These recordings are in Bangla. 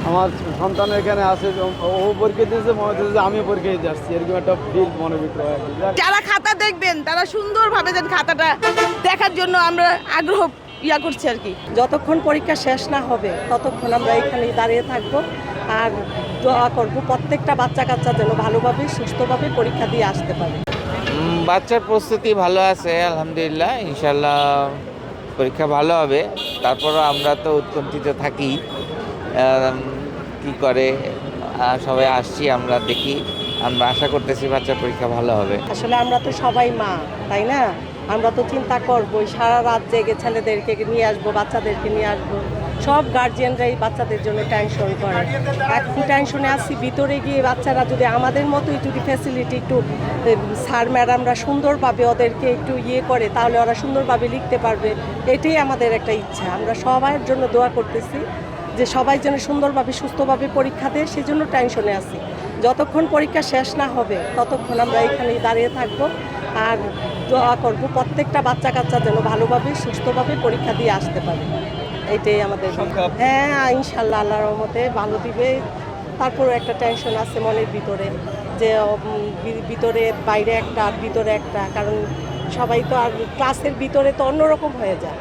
আমার সন্তান এখানে আছে, ও পরীক্ষা দিয়েছে, মনে হচ্ছে যে আমি পরীক্ষা দিতে আসছি, এরকম একটা ফিল মনে ভিতরে হয় আর কি। যারা খাতা দেখবেন তারা সুন্দরভাবে যেন খাতাটা দেখার জন্য আমরা আগ্রহ করছি আর কি। যতক্ষণ পরীক্ষা শেষ না হবে ততক্ষণ আমরা এখানে দাঁড়িয়ে থাকবো আর দোয়া করবো প্রত্যেকটা বাচ্চা কাচ্চা যেন ভালোভাবে সুস্থভাবে পরীক্ষা দিয়ে আসতে পারে। বাচ্চার প্রস্তুতি ভালো আছে আলহামদুলিল্লাহ, ইনশাল্লাহ পরীক্ষা ভালো হবে। তারপরও আমরা তো উৎকণ্ঠিত থাকি, কি করে সবাই আসছি, আমরা দেখি, আমরা আশা করতেছি বাচ্চার পরীক্ষা ভালো হবে। আসলে আমরা তো সবাই মা, তাই না? আমরা তো চিন্তা করবো সারা রাত জেগে ছেলেদেরকে নিয়ে আসবো, বাচ্চাদেরকে নিয়ে আসবো। সব গার্জিয়ানরাই বাচ্চাদের জন্য টেনশন করে। এখন টেনশনে আসছি, ভিতরে গিয়ে বাচ্চারা যদি আমাদের মতোই যদি ফ্যাসিলিটি একটু স্যার ম্যাডামরা সুন্দরভাবে ওদেরকে একটু করে, তাহলে ওরা সুন্দরভাবে লিখতে পারবে। এটাই আমাদের একটা ইচ্ছা। আমরা সবার জন্য দোয়া করতেছি যে সবাই যেন সুন্দরভাবে সুস্থভাবে পরীক্ষা দেয়, সেজন্য টেনশনে আছি। যতক্ষণ পরীক্ষা শেষ না হবে ততক্ষণ আমরা এখানেই দাঁড়িয়ে থাকবো আর দোয়া করবো প্রত্যেকটা বাচ্চা কাচ্চা যেন ভালোভাবে সুস্থভাবে পরীক্ষা দিয়ে আসতে পারে। এইটাই আমাদের। হ্যাঁ, ইনশাল্লাহ আল্লাহর রহমতে ভালো দিবে। তারপরও একটা টেনশন আছে মনের ভিতরে, যে ভিতরে বাইরে একটা আর ভিতরে একটা, কারণ সবাই তো আর ক্লাসের ভিতরে তো অন্যরকম হয়ে যায়।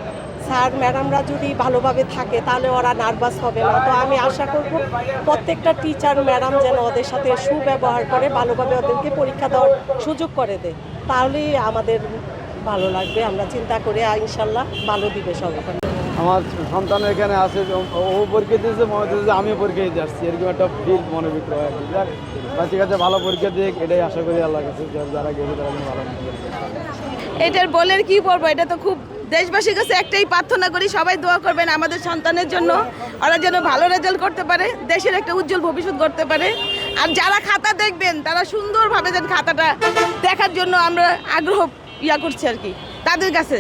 স্যার ম্যাডামরা যদি ভালোভাবে থাকে তাহলে ওরা নার্ভাস হবে না। তো আমি আশা করব প্রত্যেকটা টিচার ম্যাডাম যেন ওদের সাথে সুব্যবহার করে, ভালোভাবে ওদেরকে পরীক্ষা দেওয়ার সুযোগ করে দেয়, তাহলেই আমাদের ভালো লাগবে। আমরা চিন্তা করে ইনশাল্লাহ ভালো দিবে সবাই। আমার সন্তান এখানে আছে, ও পরীক্ষা দিয়েছে, মনে হচ্ছে যে আমি পরীক্ষা দিতে আসছি, এরকম একটা ফিল মনে ভিতরে হয় আর কি। বাচ্চা কাছে ভালো পরীক্ষা দিয়ে এটাই আশা করি আল্লাহর কাছে, যারা গেছে তারা যেন ভালো। এটার বলে কি বলবো, এটা তো খুব দেশবাসীর কাছে একটাই প্রার্থনা করি, সবাই দোয়া করবেন আমাদের সন্তানের জন্য, ওরা যেন ভালো রেজাল্ট করতে পারে, দেশের একটা উজ্জ্বল ভবিষ্যৎ করতে পারে। আর যারা খাতা দেখবেন তারা সুন্দরভাবে যেন খাতাটা দেখার জন্য আমরা আগ্রহ করছি আর কি তাদের কাছে।